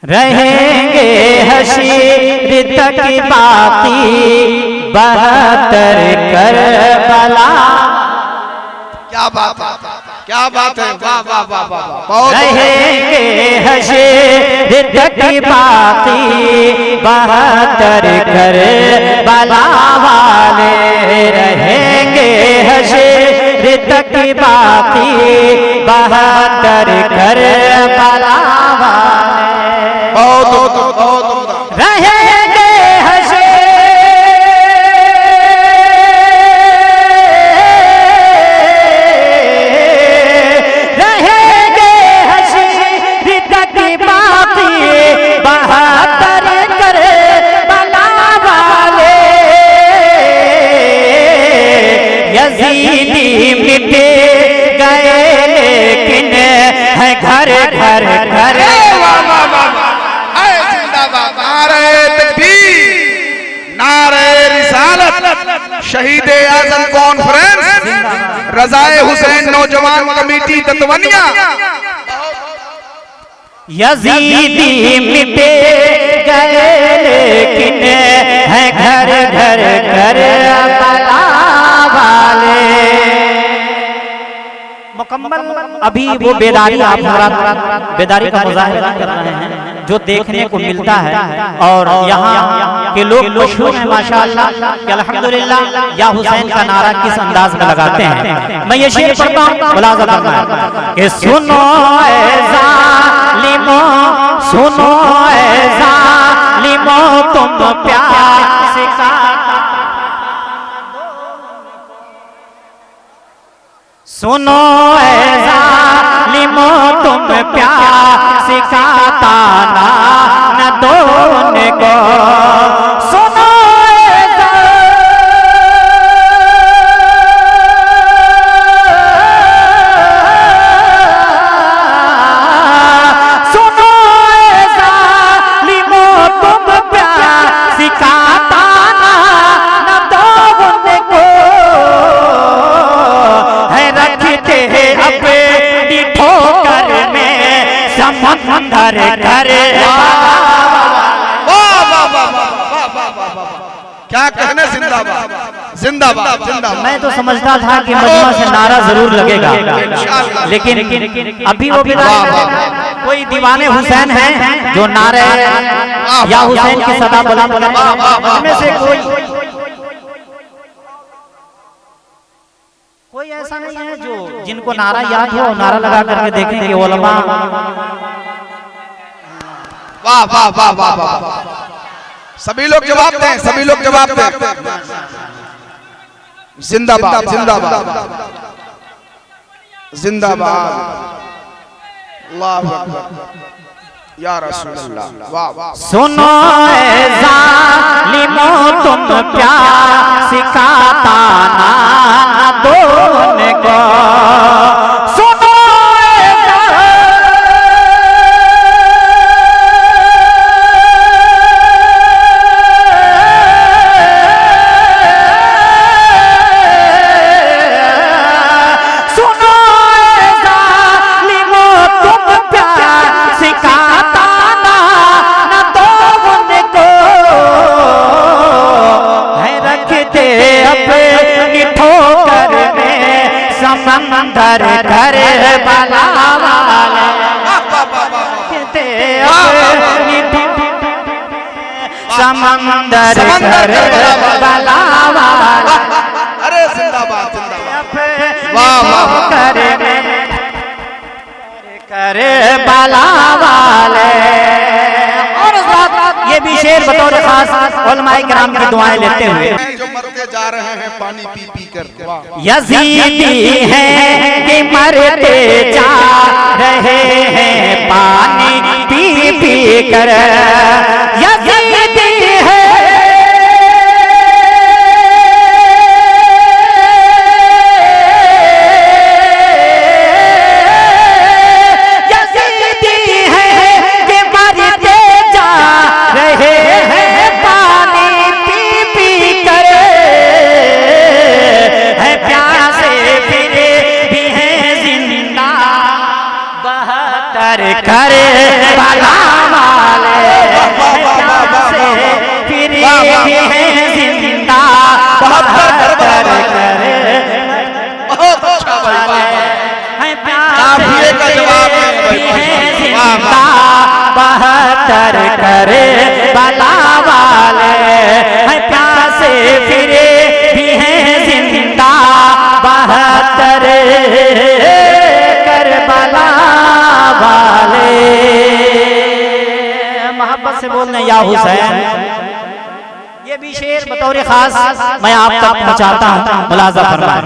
रहेंगे हशीर तक बाकी 72 करबला। क्या बात है, क्या बात है, वाह वाह वाह वाह। रहेंगे हशीर तक बाकी 72 करबला वाले। रहेंगे हशीर तक बाकी 72 करबला वाले। बहुत बहुत रहेंगे मिटे गए लेकिन है घर घर घर। जिंदाबाद, नारे तकबीर, नारे रिसालत, शहीद आजम कॉन्फ्रेंस, रजाए हुसैन नौजवान कमेटी तत्वनिया। यजीदी मिटे गए लेकिन है घर घर घर वाले। मुकम्मल अभी वो बेदारी आप बेदारी का मुजाहिरा कर रहे हैं जो देखने को मिलता है। और यहाँ के लोग मशहूर हैं माशाअल्लाह कि अल्हम्दुलिल्लाह या हुसैन का नारा किस अंदाज में लगाते हैं। मैं ये शेर पढ़ता हूँ, मुलाज़ा फरमाएं कि सुनो ऐ ज़ालिमो, सुनो ऐ ज़ालिमो, तुम प्यास का सुनो ऐ ज़ालिमो, तुम प्यास का ताना न दो उनको। सुनो सुनो ऐ ज़ालिमो, तुम प्यास का ताना न दो उनको। अपनी ठोकर में समंदर करे। क्या कहने, जिंदाबाद जिंदाबाद जिंदाबाद। मैं तो समझता था कि मजमा से नारा जरूर लगेगा, लेकिन अभी वो भी कोई दीवाने हुसैन हैं जो नारे या हुसैन की सदा बुलंद में से कोई ऐसा नहीं है जो जिनको नारा याद हो नारा लगा करके देखें कि उलमा। वाह वाह वाह वाह वाह। सभी लोग जवाब दें, सभी लोग जवाब दें। जिंदाबाद जिंदाबाद जिंदाबाद, अल्लाहु अकबर या रसूल अल्लाह। वाह वाह। सुनो ऐ ज़ालिमो, तुम प्यास का ताना न दो उनको। सुनो समंदर करबला वाले। समंदर करबला वाले। अरे जिंदाबाद जिंदाबाद, वाह वाह। करबला वाले। और ये भी शेर बतौर खास उलमाए किराम की दुआएं लेते हुए जो मरते जा रहे हैं पानी पी पी कर। यजीदी हैं कि मरते जा रहे हैं पानी पी पी कर। यजीदी है करे करबला वाले। 72 करे बला वाले हैं प्यासे फिरे भी हैं जिंदा 72 करबला वाले। मोहब्बत से बोलने या हुसैन। ये भी शेर बतौर खास मैं आप तक पहुंचाता हूं, मुलाजा फरमाएं।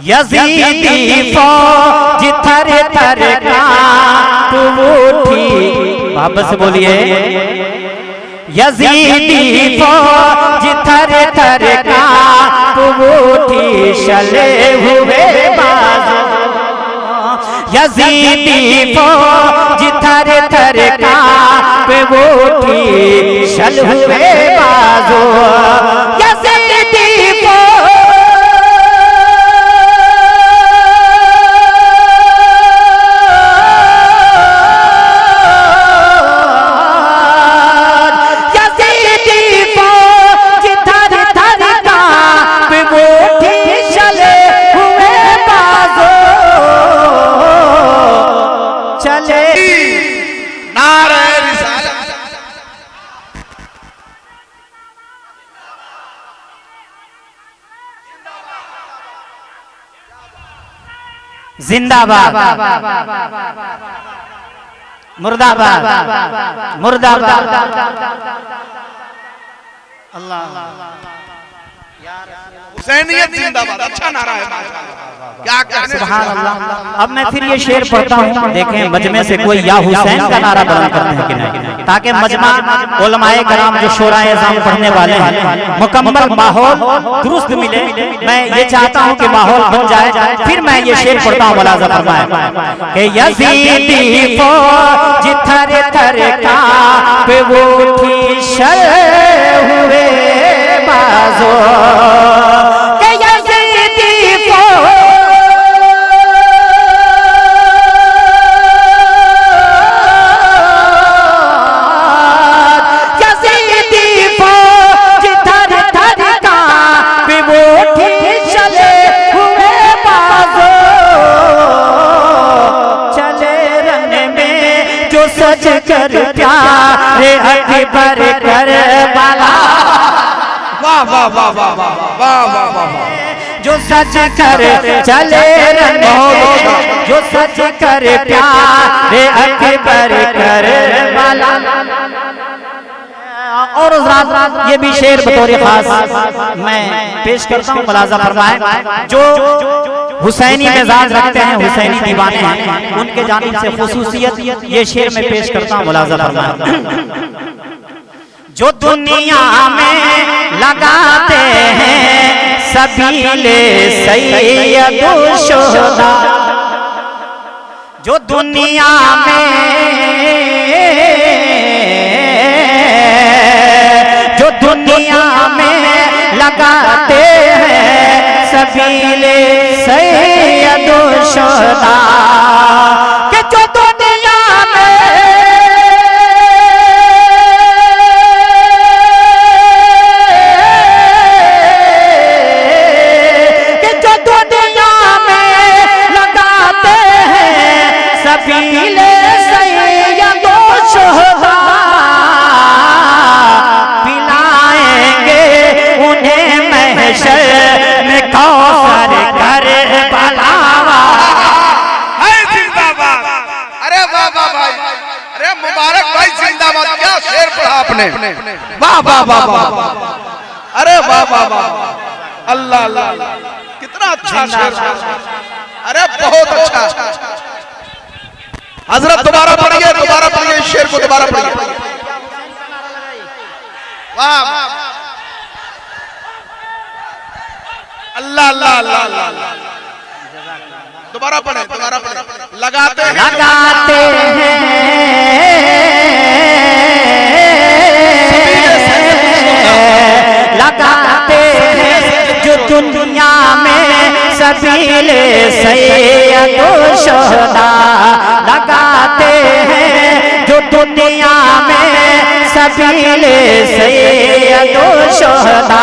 यजीदी फौज थर थर कांप उठी, मोहब्बत से बोलिए। यजीदी फौज थर थर कांप उठी, शले हुए बाजू। यजीदी फौज थर थर कांप उठी, शल हुए बाजू। यजीदी फौज जिंदाबाद, मुर्दाबाद, मुर्दाबाद। अल्लाह हुसैनियत जिंदाबाद, अच्छा नारा है माशाअल्लाह। क्या कहने, सुभान अल्लाह। अब मैं फिर ये शेर पढ़ता हूँ, देखें मजमे से कोई या हुसैन का नारा बुलंद करते हैं कि नहीं, ताकि मजमा उलमाए कराम जो शोराए इज़ाम पढ़ने वाले हैं मुकम्मल माहौल दुरुस्त मिले। मैं ये चाहता हूँ कि माहौल बन जाए, फिर मैं ये शेर पढ़ता हूँ, मुलाज़ा फरमाएं कि यज़ीदी फौज थर थर कांप उठी, शल हुए बाजू। सच कर प्यारे अकबर करबला, वाह वाह वाह वाह वाह वाह वाह। जो सच कर चले रन, जो सच कर प्यारे अकबर करबला। और ये भी शेर बतौर खास मैं पेश करता हूँ, मुलाज़ा फरमाएं। जो हुसैनी मिजाज रखते हैं, हुसैनी दीवाने हैं, उनके जानिब से खुसूसियत ये शेर में पेश करता हूँ, मुलाज़ा फरमाएं। जो दुनिया में लगाते हैं सबीले सैयदुल शुहदा, जो दुनिया में लगाते हैं सबीले सैयदुल शुहदा, कि जो दुनिया में लगाते हैं सबीले सैयदुल शुहदा, में कौसर करबला है जिंदाबाद। अरे वाह वाह भाई, अरे मुबारक भाई जिंदाबाद। क्या शेर पढ़ा आपने, वाह वाह वाह वाह। अरे वाह वाह वाह, अल्लाह अल्लाह, कितना अच्छा शेर। अरे बहुत अच्छा। हजरत दोबारा पढ़िए इस शेर को, दोबारा पढ़िए। वाह, अल्लाह अल्लाह अल्लाह अल्लाह। दोबारा पढ़े। लगाते हैं जो दुनिया में सबीले सैयदुल शुहदा, लगाते हैं जो दुनिया में सबीले सैयदुल शुहदा,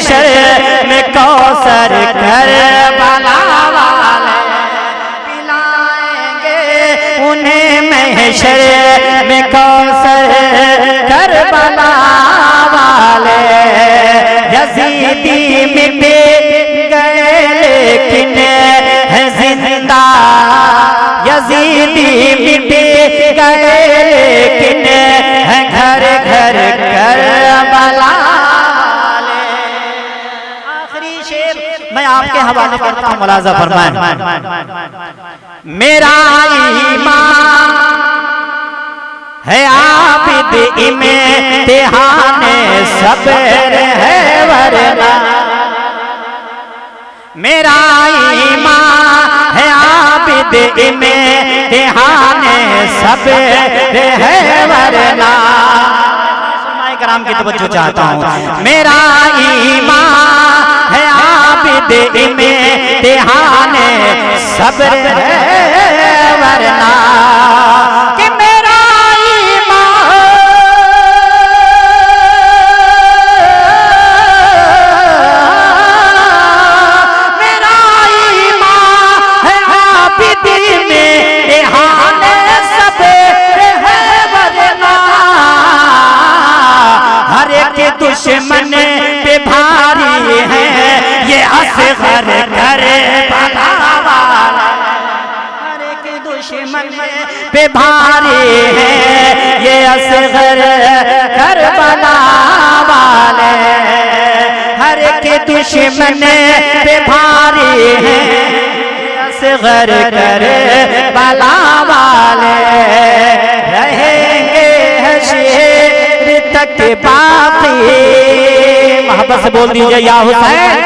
महशर में कौसर करबला वाले पिलाएंगे उन्हें महशर में कौसर करबला वाले। यजीदी मिट गए लेकिन है जिंदा, यजीदी मिट गए लेकिन है घर घर करबला। आखिरी शेर मैं आपके हवाले करता हूँ, मुलाजा फरमाएं। मेरा ईमान है आबिद इम्तिहान सब्र है वरना, मेरा ईमान है आबिद इम्तिहान सब्र है वरना। सुनाए कराम की तवज्जो चाहता हूँ। मेरा ईमान है आबिद इम्तिहान सब्र है वरना, कि मेरा दुश्मन पे भारी है ये असगर करबला वाला, हर एक दुश्मन पे भारी है ये असगर करबला वाले, हर एक दुश्मन पे भारी है असगर करबला वाले। रहेंगे शेर तक बाकी, मोहब्बत से बोल दीजिए या हुसैन।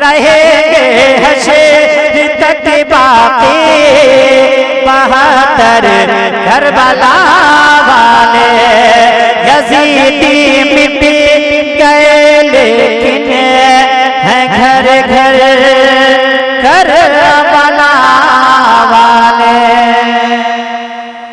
रहेंगे शेर तक बाकी 72 करबला वाले। यजीदी मिट गए लेकिन है घर घर कर